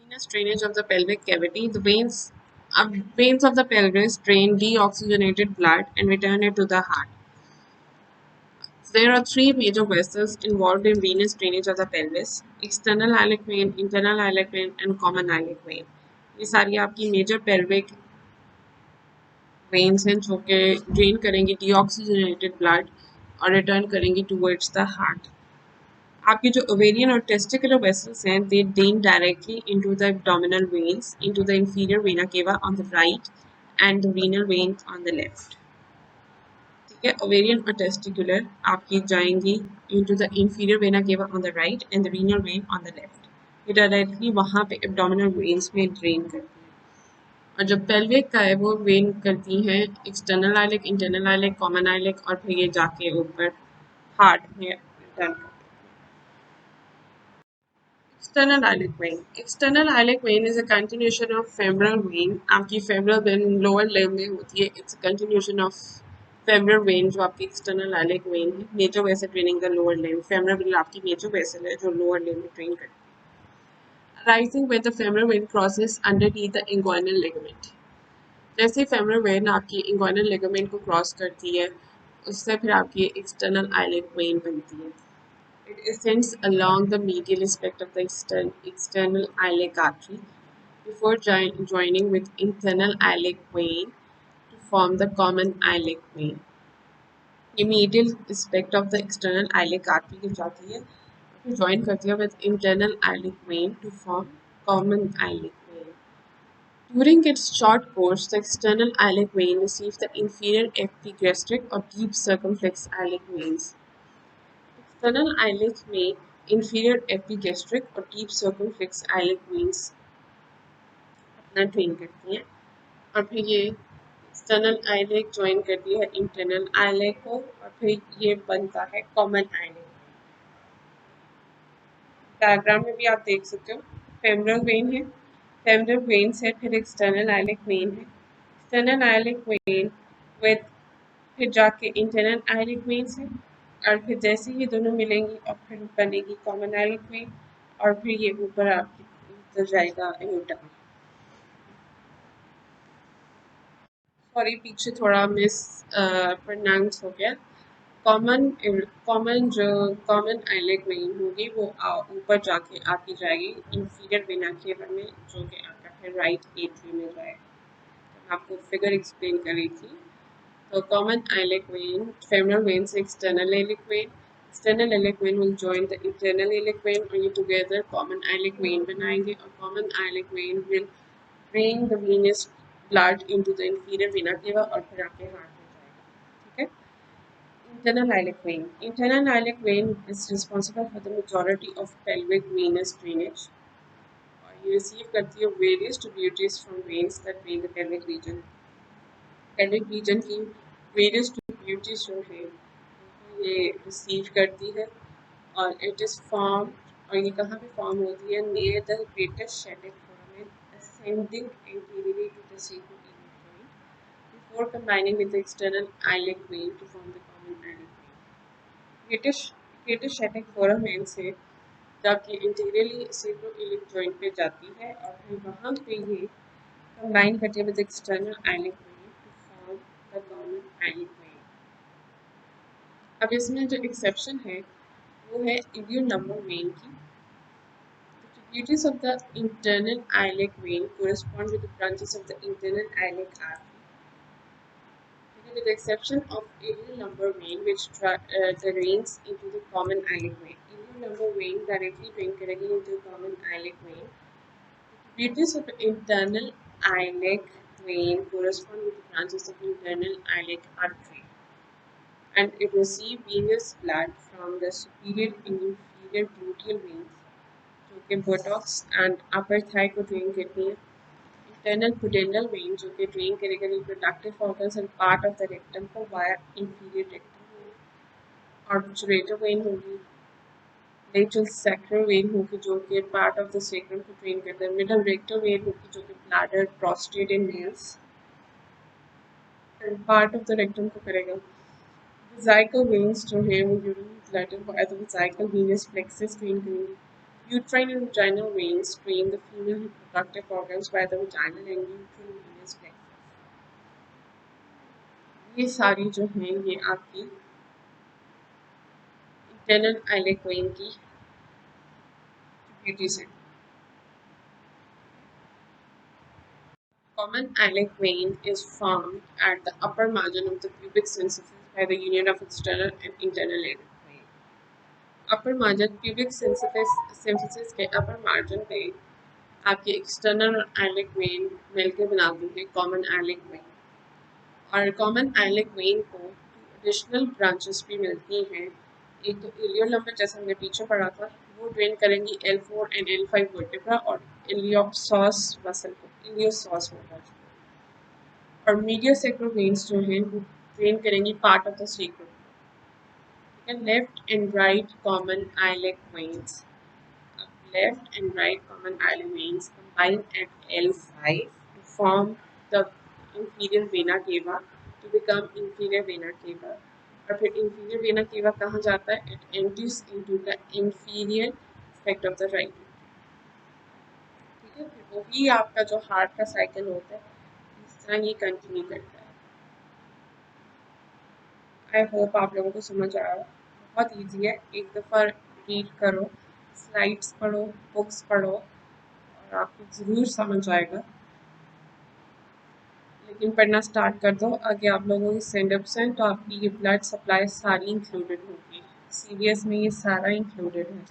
Venous drainage of the pelvic cavity. Veins of the pelvis drain deoxygenated blood and return it to the heart. There are three major vessels involved in venous drainage of the pelvis: external iliac vein, internal iliac vein, and common iliac vein. ये सारी आपकी major pelvic veins हैं जो कि drain करेंगी deoxygenated blood और return करेंगी towards the heart. आपके जो ओवेरियन और टेस्टिकुलर वेसल्स हैं they drain directly into the abdominal veins into the inferior vena cava on the right and the renal vein on the left. ठीक है, ovarian और testicular आपकी जाएंगी into the inferior vena cava on the right and the renal vein on the left. ये directly वहाँ पे abdominal veins में drain करती है. और जो पेल्विक का है वो वेन करती हैं एक्सटर्नल आइलेक, इंटरनल आइलेक, कॉमन आइलेक और फिर ये जाके ऊपर हार्ट में रिटर्न करती है. External iliac vein. External iliac vein is a continuation of femoral vein. आपकी femoral vein lower limb में होती है. It's a continuation of femoral vein जो आपकी external iliac vein है. Major vessel draining the lower limb. Femoral vein आपकी major vessel है जो lower limb में drain करती है. Arising when the femoral vein crosses underneath the inguinal ligament. जैसे femoral vein आपकी inguinal ligament को cross करती है उससे फिर आपकी external iliac vein बनती है. It ascends along the medial aspect of the external iliac artery before joining with internal iliac vein to form the common iliac vein. ये medial aspect of the external iliac artery की जाती है फिर join करती है with internal iliac vein to form common iliac vein. During its short course, the external iliac vein receives the inferior epigastric or deep circumflex iliac veins. External iliac में inferior epigastric और deep circumflex iliac veins अपना drain करती हैं और फिर ये external islet join करती है इंटरनल आइलेट को और फिर ये बनता है कॉमन आइलेट. डायग्राम में भी आप देख सकते हो फेमरल वेन है, फेमरल वेन से फिर एक्सटर्नल आइलेट वेन है, एक्सटर्नल आइलेट वेन विद फिर जाके इंटरनल आइलेट वेन्स है और फिर जैसे ये दोनों मिलेंगी और फिर बनेगी कॉमन आइलेट वेन और फिर ये ऊपर आपकी जाएगा एयोटा. सॉरी पीछे थोड़ा मिस प्रोनाउंस हो गया. कॉमन आइलेट वेन होगी वो ऊपर जाके आपकी जाएगी इंफीरियर वेना केवा में जो कि आपका है राइट एट्रियम में जाएगा. तो आपको फिगर एक्सप्लेन कर रही थी. तो common iliac vein, femoral vein से external iliac vein. External iliac vein will join the internal iliac vein और ये together common iliac vein बनाएंगे और common iliac vein will bring the venous blood into the inferior vena cava और फिर आपके heart में जाएगा. ठीक है. Internal iliac vein. Internal iliac vein is responsible for the majority of pelvic venous drainage. और ये receive करती है various tributaries from veins that drain the pelvic region. pelvic region की वेरियस ट्रिब्यूटरीज जो है ये रिसीव करती है और इट इज़ फॉर्म और ये कहाँ पे फॉर्म होती है near the greater sciatic foramen ascending anteriorly to the sacroiliac joint before combining with the external iliac vein to form the common iliac vein. greater शेडिक फोराmen से जाके इंटीरियरली sacroiliac joint पे जाती है और फिर वहाँ पे ये कंबाइन करती है with external iliac vein to form the common iliac vein. अब इसमें जो एक्सेप्शन है वो है इलियोलंबर वेन की. The tributaries of the internal iliac vein correspond with the branches of the internal iliac artery. With the exception of ileolumbar vein which drains into the common iliac vein. Ileolumbar vein directly drain करेगी into common iliac vein. The tributaries of the internal iliac vein correspond with the branches of internal iliac artery. And it receives venous blood from the superior and inferior gluteal veins जो कि buttocks and upper thigh को drain करती है. Internal pudendal vein जो कि drain करेगा reproductive organs and part of the rectum को via inferior rectum vein. Obturator vein होगी. Lateral sacral vein होगी जो कि part of the sacrum को drain करता है. Middle rectal vein होगी जो कि bladder, prostate and males and part of the rectum को करेगा. Vesical veins जो है वो यूरिनरी ब्लैडर को as vesical venous plexus drain करेंगे. Uterine and vaginal veins drain the female reproductive organs by the vaginal and uterine venous plexus. ये सारी जो हैं ये आपकी इंटरनल आइलेट वेन की ट्रिब्यूटरीज हैं. Common iliac vein is formed at the upper margin of the pubic symphysis by the union of external and internal iliac vein. Upper margin pubic symphysis के upper margin पे आपकी external और iliac vein मिलके बनाती है common iliac vein. और common iliac vein को additional branches भी मिलती हैं. एक तो इलियोलम्बर जैसा हमने पीछे पढ़ा था वो ड्रेन करेंगी L4 and L5 वर्टिब्रा और इलियोप्सॉस मसल को इलियोसॉस होगा और मीडियल sacral veins जो हैं वो ड्रेन करेंगी पार्ट ऑफ द sacrum. ठीक है, left and right common iliac veins. Left and right common iliac veins combine at L5 to form the inferior vena cava to become inferior vena cava. और फिर inferior vena cava कहाँ जाता है? It empties into the inferior aspect of the right. ठीक है, फिर वही आपका जो हार्ट का साइकिल होता है इस तरह ये कंटिन्यू करता है. आई होप आप लोगों को समझ आ रहा. बहुत ईजी है, एक दफ़ा रीड करो, स्लाइड्स पढ़ो, बुक्स पढ़ो और आपको ज़रूर समझ आएगा. लेकिन पढ़ना स्टार्ट कर दो, आगे आप लोगों की सेंडअप्स हैं तो आपकी ये ब्लड सप्लाई सारी इंक्लूडेड होगी. CBS में ये सारा इंक्लूडेड है.